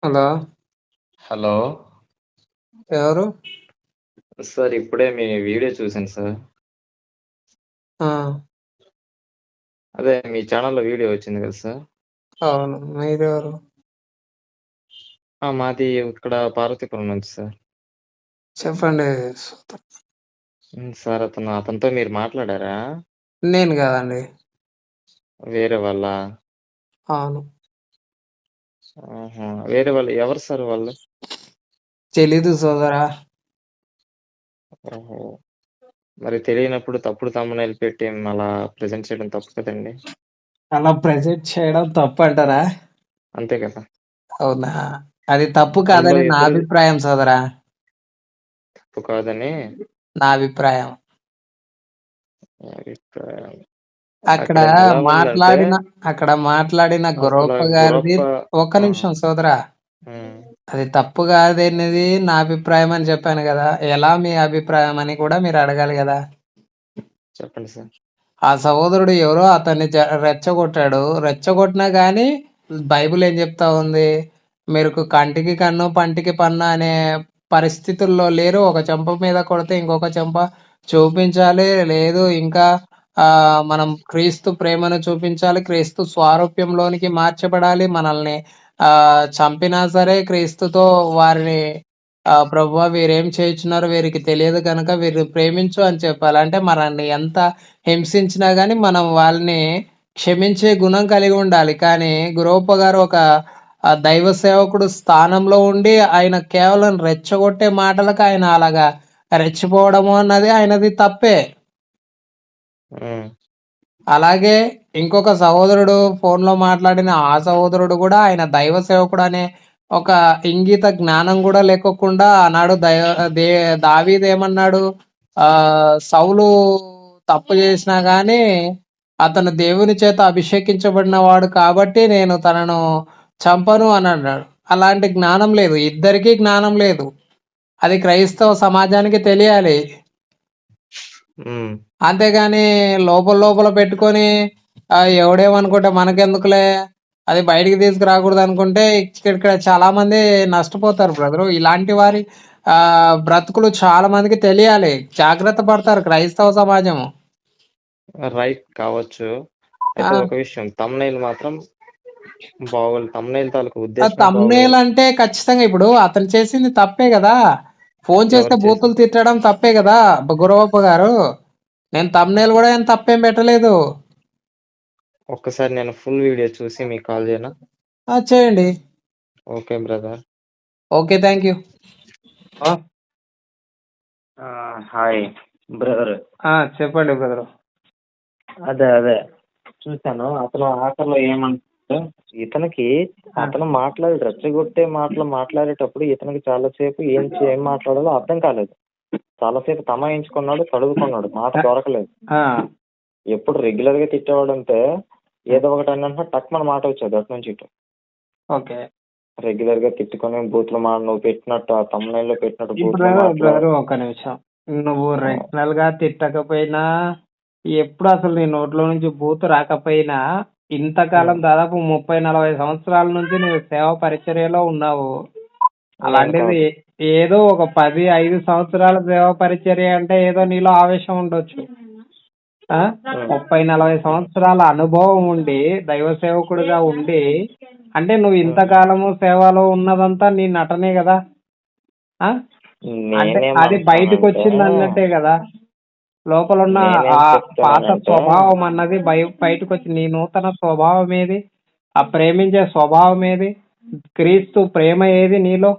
Hello! Hello! ఎవరు? Sir ఇప్పుడే మీ video చూసాను సార్. ఆ! అదే మీ ఛానెల్‌లో వీడియో వచ్చింది కదా సార్. అవును. మీరెవరు? మాది ఇక్కడ పార్వతీపురం నుంచి సార్. చెప్పండి. సార్ అతనితో మీరు మాట్లాడారా? నేను కాదండి. వేరే వాళ్ళా? అవును. ఆహా! వేరే వాళ్ళు ఎవరు సార్ వాళ్ళు? తెలీదు సోదరా. ఓహో! మరి తెలియనప్పుడు తప్పుడు థంబ్‌నెయిల్ పెట్టి అలా ప్రెజెంట్ చేయడం తప్పు కదండీ! అలా ప్రెజెంట్ చేయడం తప్పంటారా? అంతే కదా! అవునా? అది తప్పు అందులో కాదని నా ఇద్దరు అభిప్రాయం సోదరా. తప్పు కాదని నా అభిప్రాయం. అభిప్రాయం. అక్కడ అక్కడ ఎలా ఉందంటే మాట్లాడిన అక్కడ మాట్లాడిన అసల గురవప్ప గారిది గురప్ప ఒక్క ఆ! నిమిషం సోదరా. హ్మ్. అది తప్పు కాదనేది నా అభిప్రాయం అని చెప్పాను కదా! ఎలా మీ అభిప్రాయం అని కూడా మీరు అడగాలి కదా! చెప్పండి సార్. ఆ సహోదరుడు ఎవరో అతన్ని రెచ్చగొట్టాడు. రెచ్చగొట్టినా గానీ బైబిల్ ఏం చెప్తా ఉంది? మీరు కంటికి కన్ను, పంటికి పన్ను అనే పరిస్థితుల్లో లేరు. ఒక చెంప మీద కొడితే ఇంకొక చెంప చూపించాలి. లేదు ఇంకా మనం క్రీస్తు ప్రేమను చూపించాలి. క్రీస్తు స్వారూప్యంలోనికి మార్చబడాలి. మనల్ని చంపినా సరే క్రీస్తుతో వారిని ప్రభువా వీరేం చేయుచున్నారో వీరికి తెలియదు కనుక వీరిని ప్రేమించు అని చెప్పాలి. అంటే మనల్ని ఎంత హింసించినా గాని మనం వాళ్ళని క్షమించే గుణం కలిగి ఉండాలి. కానీ గురవప్ప గారు ఒక దైవ సేవకుడు స్థానంలో ఉండి ఆయన కేవలం రెచ్చగొట్టే మాటలకు ఆయన అలాగా రెచ్చిపోవడము అన్నది ఆయనది తప్పే. హ్మ్. అలాగే ఇంకొక సహోదరుడు ఫోన్‌లో మాట్లాడిన ఆ సహోదరుడు గూడా ఆయన దైవ సేవకుడు అనే ఒక ఇంగిత జ్ఞానం గూడా లేకోకుండా ఆనాడు దే దావీదేమన్నాడు? సౌలు తప్పు చేసినా గానీ అతను దేవుని చేత అభిషేకించబడిన వాడు కాబట్టి నేను తనను చంపను అని అన్నాడు. అలాంటి జ్ఞానం లేదు. ఇద్దరికీ జ్ఞానం లేదు. అది క్రైస్తవ సమాజానికి తెలియాలి. హ్మ్. అంతేగాని లోపల లోపల పెట్టుకొని ఎవడేమనుకుంటే మనకెందుకులే అది బయటికి తీసుకురాకూడదు అనుకుంటే ఇక్కడ చాలా మంది నష్టపోతారు బ్రదరు. ఇలాంటి వారి బ్రతుకులు చాలా మందికి తెలియాలి. జాగ్రత్త పడతారు క్రైస్తవ సమాజం. రైట్ కావచ్చు. ఆ అయితే ఒక విషయం థంబ్‌నెయిల్ మాత్రం బాగోలేదు. థంబ్‌నెయిల్ తాలూకు ఆ ఉద్దేశమే తమ్నేల్ బాగోలేదు. అంటే ఖచ్చితంగా ఇప్పుడు అతను చేసింది తప్పే కదా! ఫోన్ చేస్తే ఎవరు బూతులు చేసింది? తిట్టడం తప్పే కదా! గురవప్ప గారు. నేను తమ్నేల్ కూడా ఏం తప్పేం పెట్టలేదు. ఒక్కసారి నేను ఫుల్ వీడియో చూసి మీకు కాల్ చేయనా? చేయండి. Okay brother. Okay. Thank you. Hi brother. చెప్పండి బ్రదరు. అదే చూశాను. అతను ఆఖరిలో ఏమంటే ఇతనికి ఆ! అతను రెచ్చగొట్టే మాటలు మాట్లాడేటప్పుడు ఇతనికి చాలా సేపు ఏం మాట్లాడాలో అర్థం కాలేదు. చాలా సేపు తమాయించుకున్నాడు, తడువుకున్నాడు. మాట ఆ! దొరకలేదు. ఆ! ఎప్పుడు రెగ్యులర్ గా తిట్టేవాడంటే ఏదో ఒకటి అన్నా టక్మన మాట వచ్చేది అటు నుంచి ఇటు. ఓకే. రెగ్యులర్ గా తిట్టుకొని బూతులు మాట నువ్వు పెట్టినట్టు ఆ thumbnail లో పెట్టినట్టు బూతులు బ్రదర్, మాటలు. బ్రదరు ఒక్క నిమిషం. నువ్వు ఆ, రెగ్యులర్‌గా తిట్టకపోయినా, ఎప్పుడు అసలు నీ నోట్లో నుంచి బూతు రాకపోయినా, ఇంతకాలం ఉమ్, దాదాపు 30, 40 సంవత్సరాల నుంచి నువ్వు సేవా పరిచర్యలో ఉన్నావు. నేను అలాంటిది కాదు. ఏదో ఒక 10, 5 సంవత్సరాల సేవా పరిచర్య అంటే ఏదో నీలో ఆవేశం ఉండొచ్చు. ఆ! ఉమ్, 30, 40 సంవత్సరాల అనుభవం ఉండి, దైవ సేవకుడిగా ఉండి, అంటే నువ్వు ఉమ్. ఇంతకాలము సేవలో ఉన్నదంతా నీ నటనే గదా! ఆ! అంటే అది నేనేమంటున్నానంటే బయటకొచ్చిందన్నట్టే గదా! లోపలున్న నేనేం ఆ పాత చెప్తానంటే స్వభావం అన్నది బయటకొచ్చి నీ నూతన స్వభావం ఏది? ఆ ప్రేమించే స్వభావం ఏది? క్రీస్తు ప్రేమ ఏది నీలో?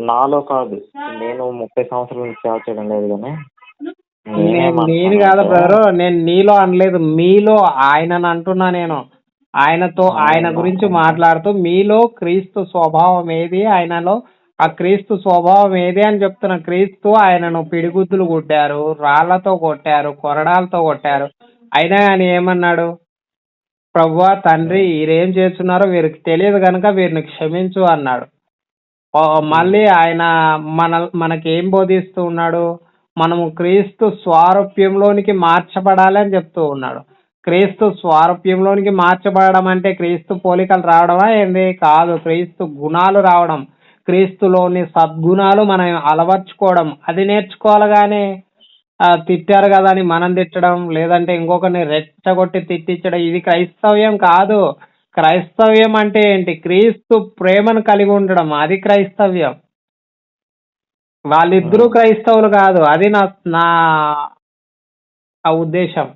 నాలో కాదు. నేను 30 సంవత్సరాల నుంచి సేవ చేయడం లేదు కానీ నేను గాదు నేనేమంటున్నానంటే బ్రదరు. నేను నీలో అనలేదు. మీలో ఆయనని అంటున్నా నేను. ఆయన ఆయన గురించి మాట్లాడుతూ మీలో క్రీస్తు స్వభావం ఏది? ఆయనలో ఆ క్రీస్తు స్వభావం ఏది అని చెప్తున్నా. క్రీస్తు ఆయనను పిడిగుద్దులు కొట్టారు, రాళ్లతో కొట్టారు, కొరడాలతో కొట్టారు. అయినా ఆయన ఏమన్నాడు? ప్రభువా తండ్రి ఉమ్, వీరేం చేస్తున్నారో వీరికి తెలియదు గనుక వీరిని క్షమించు అన్నాడు. ఉమ్, మళ్ళీ ఆయన మనకేం బోధిస్తూ ఉన్నాడు? మనము క్రీస్తు స్వారూప్యంలోనికి మార్చబడాలి అని చెప్తూ ఉన్నాడు. క్రీస్తు స్వారూప్యంలోనికి మార్చబడడం అంటే క్రీస్తు పోలికలు రావడమా ఏంది? కాదు, క్రీస్తు గుణాలు రావడం, క్రీస్తులోని సద్గుణాలు మనం అలవర్చుకోవడం, అది నేర్చుకోవాలి. కానీ తిట్టారు కదా అని మనం తిట్టడం, లేదంటే ఇంకొకరిని రెచ్చగొట్టి తిట్టించడం, ఇది క్రైస్తవ్యం కాదు. క్రైస్తవ్యం అంటే ఏంటి? క్రీస్తు ప్రేమను కలిగి ఉండడం, అది క్రైస్తవ్యం. వాళ్ళిద్దరూ ఉమ్. క్రైస్తవులు కాదు, అది నా నా ఆ ఉద్దేశం.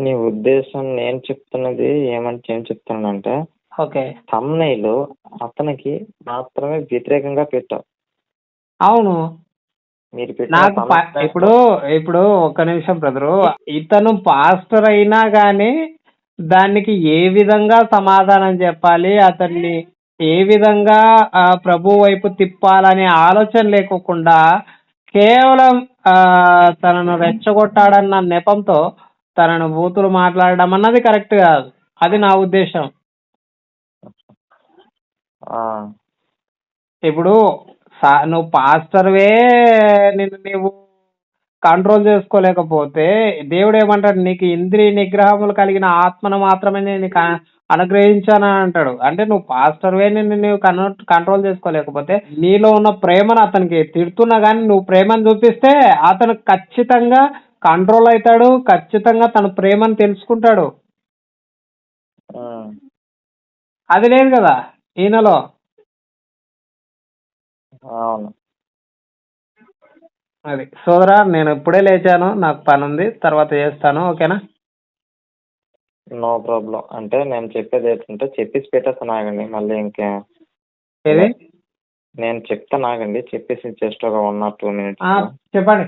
నీ ఉద్దేశం నేను చెప్తున్నది ఏం చెప్తున్నానంటే ఓకే, తమ్నైలు అతనికి మాత్రమే వ్యతిరేకంగా పెట్టావు. అవును. మీరు పెట్టిన నాకు thumbnail ఇప్పుడు ఇప్పుడు ఒక్క నిమిషం బ్రదరు, ఇతను పాస్టర్ అయినా గానీ దానికి ఏ విధంగా సమాధానం చెప్పాలి, అతన్ని ఏ విధంగా ప్రభు వైపు తిప్పాలనే ఆలోచన లేకోకుండా కేవలం తనను రెచ్చగొట్టాడన్న నెపంతో తనను బూతులు మాట్లాడడం అన్నది కరెక్ట్ కాదు. అది నా ఉద్దేశం. ఆ, ఇప్పుడు నువ్వు పాస్టర్వే, నిన్ను నీవు కంట్రోల్ చేసుకోలేకపోతే దేవుడు ఏమంటాడు? నీకు ఇంద్రియ నిగ్రహములు కలిగిన ఆత్మను మాత్రమే నేను నీకు అనుగ్రహించాను అని అంటాడు. అంటే నువ్వు పాస్టర్వే, నిన్ను నువ్వు కంట్రోల్ చేసుకోలేకపోతే నీలో ఉన్న ప్రేమను అతనికి తిడుతున్నా కానీ నువ్వు ప్రేమను చూపిస్తే అతను ఖచ్చితంగా కంట్రోల్ అవుతాడు, ఖచ్చితంగా తన ప్రేమను తెలుసుకుంటాడు. ఆ, అది లేదు కదా ఈయనలో. అవును. అది సోదరా, నేను ఇప్పుడే లేచాను, నాకు పని ఉంది, తర్వాత చేస్తాను. ఓకేనా? No problem. అంటే నేను చెప్పేది ఏంటంటే చెప్పేసి పెట్టేస్తాను, ఆగండి. మళ్ళీ ఇంకా ఏది? నేను చెప్తాను, ఆగండి. చెప్పేసి జస్ట్ ఒక 1 or 2 minutes. చెప్పండి.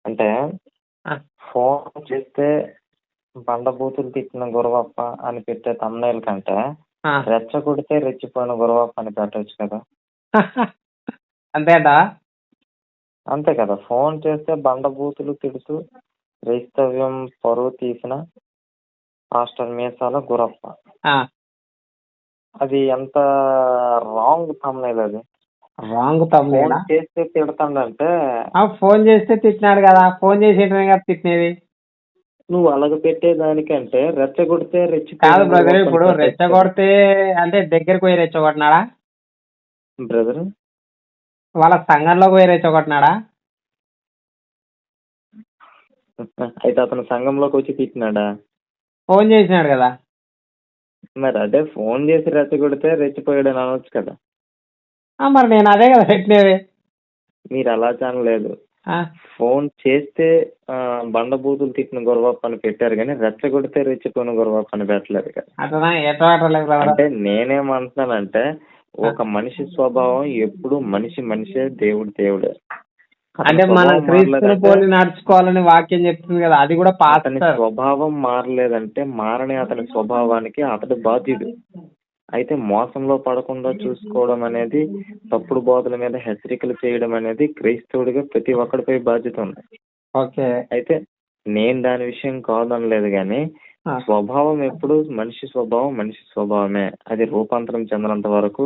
అంటే ఆ, ఫోన్ చేస్తే బండబూతులు తిట్టిన గురవప్ప అని పెట్టే తమ్నైల్ కంటే ఆ. రెచ్చగొడితే రెచ్చిపోయిన గురవప్ప అని పెట్టవచ్చు కదా. అంతేటా? అంతే కదా. ఫోన్ చేస్తే బండబూతులు తిడుతూ క్రైస్తవ్యం పరువు తీసిన పాస్టర్ మీసాల గురప్ప, అది ఎంత రాంగ్ తమ్నైల్. అది రాంగ్ ఫోన్ తమ్ముడా? చేస్తే తిడతాడంటే ఫోన్ చేస్తే తిట్టినాడు కదా, ఫోన్ చేసేటనే కదా తిట్టినది. నువ్వు అలాగ పెట్టేదానికంటే రెచ్చగొడితే కాదు రెచ్చిపోయిన బ్రదర్, గురవప్ప అని ఇప్పుడు పెట్టచ్చు కదా. రెచ్చగొడితే అంటే దగ్గరికి పోయి రెచ్చగొట్టినాడా? బ్రదర్, వాళ్ళ సంఘంలోకి పోయి రెచ్చగొట్టినాడా? అయితే అతను సంఘంలోకి వచ్చి తిట్టినాడా? ఫోన్ చేసినాడు కదా. మరి అదే ఫోన్ చేసి రెచ్చగొడితే రెచ్చిపోయాడు అని అనొచ్చు కదా. మరి నేను అదే కదా పెట్టినది. మీరు అలా అనలేదు. ఫోన్ చేస్తే బండబూతులు తిట్టిన గురవప్ప అని పెట్టారు, కానీ రెచ్చగొడితే రెచ్చిపోయిన గురవప్ప అని పెట్టలేదు కదా. అట్లా ఎట్లా పెట్టలేదు బ్రదర్? అంటే నేనేమంటున్నానంటే ఒక మనిషి స్వభావం ఎప్పుడు మనిషే, దేవుడు దేవుడే. అంటే మనం క్రీస్తుని పోలి నడుచుకోవాలని వాక్యం చెప్తుంది కదా, అది కూడా అతని పాస్టర్. స్వభావం మారలేదంటే మారని అతని స్వభావానికి అతడు బాధ్యుడు. అయితే మోసంలో పడకుండా చూసుకోవడం అనేది, తప్పుడు బోధల మీద హెచ్చరికలు చేయడం అనేది క్రైస్తవుడిగా ప్రతి ఒక్కడిపై బాధ్యత ఉంది. ఓకే, అయితే నేను దాని విషయం కాదనలేదు, కానీ స్వభావం ఎప్పుడు మనిషి స్వభావమే. అది రూపాంతరం చెందినంత వరకు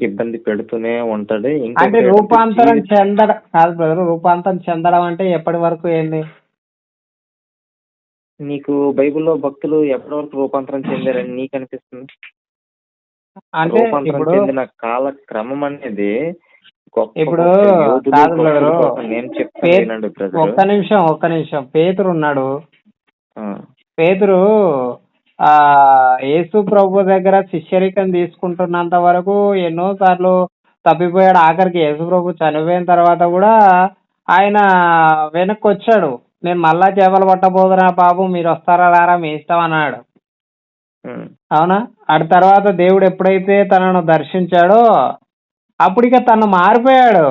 ఇబ్బంది పెడుతూనే ఉంటది. అంటే రూపాంతరం చెందడం కాదు బ్రదర్, రూపాంతరం చెందడం అంటే ఎప్పటి వరకు ఏంది? నీకు బైబిల్లో భక్తులు ఎప్పటి వరకు రూపాంతరం చెందారని నీకు అనిపిస్తుంది? అంటే రూపాంతరం ఇప్పుడు చెందిన కాల క్రమం అనేది ఇప్పుడు కాదు బ్రదర్, ఒక్క నిమిషం. పేతురు ఉన్నాడు. పేతురు యేసు ప్రభు దగ్గర శిష్యరికం తీసుకుంటున్నంత వరకు ఎన్నో సార్లు తప్పిపోయాడు. ఆఖరికి యేసు ప్రభు చనిపోయిన తర్వాత కూడా ఆయన వెనక్కి వచ్చాడు. నేను మళ్ళా చేపలు పట్టబోదునా బాబు, మీరు వస్తారా రారా మీ ఇష్టం అన్నాడు. అవునా? అటు తర్వాత దేవుడు ఎప్పుడైతే తనను దర్శించాడో అప్పుడు ఇక తను మారిపోయాడు.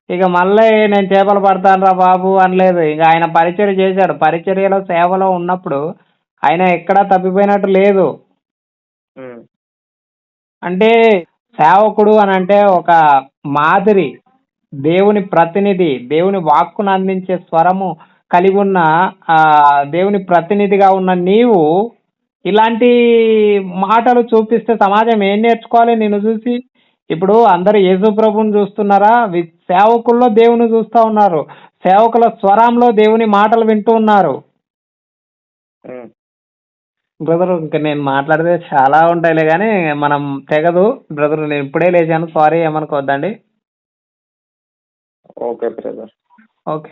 ఇక మళ్ళీ నేను చేపలు పడతానురా బాబు అనలేదు. ఇక ఆయన పరిచర్య చేశాడు. పరిచర్యలో సేవలో ఉన్నప్పుడు ఆయన ఎక్కడా తప్పిపోయినట్టు లేదు. అంటే సేవకుడు అని అంటే ఒక మాదిరి, దేవుని ప్రతినిధి, దేవుని వాక్కును అందించే స్వరము కలిగి ఉన్న దేవుని ప్రతినిధిగా ఉన్న నీవు ఇలాంటి మాటలు చూపిస్తే సమాజం ఏం నేర్చుకోవాలి నిన్ను చూసి? ఇప్పుడు అందరు యేసు ప్రభుని చూస్తున్నారా? సేవకుల్లో దేవుని చూస్తా ఉన్నారు. సేవకుల స్వరంలో దేవుని మాటలు వింటూ ఉన్నారు. ఉమ్. బ్రదర్ ఇంకా నేను మాట్లాడితే చాలా ఉంటాయిలే కానీ మనం తెగదు. బ్రదర్ నేను ఇప్పుడే లేచాను, సారీ ఏమనుకోవద్దండి. Okay brother. ఓకే.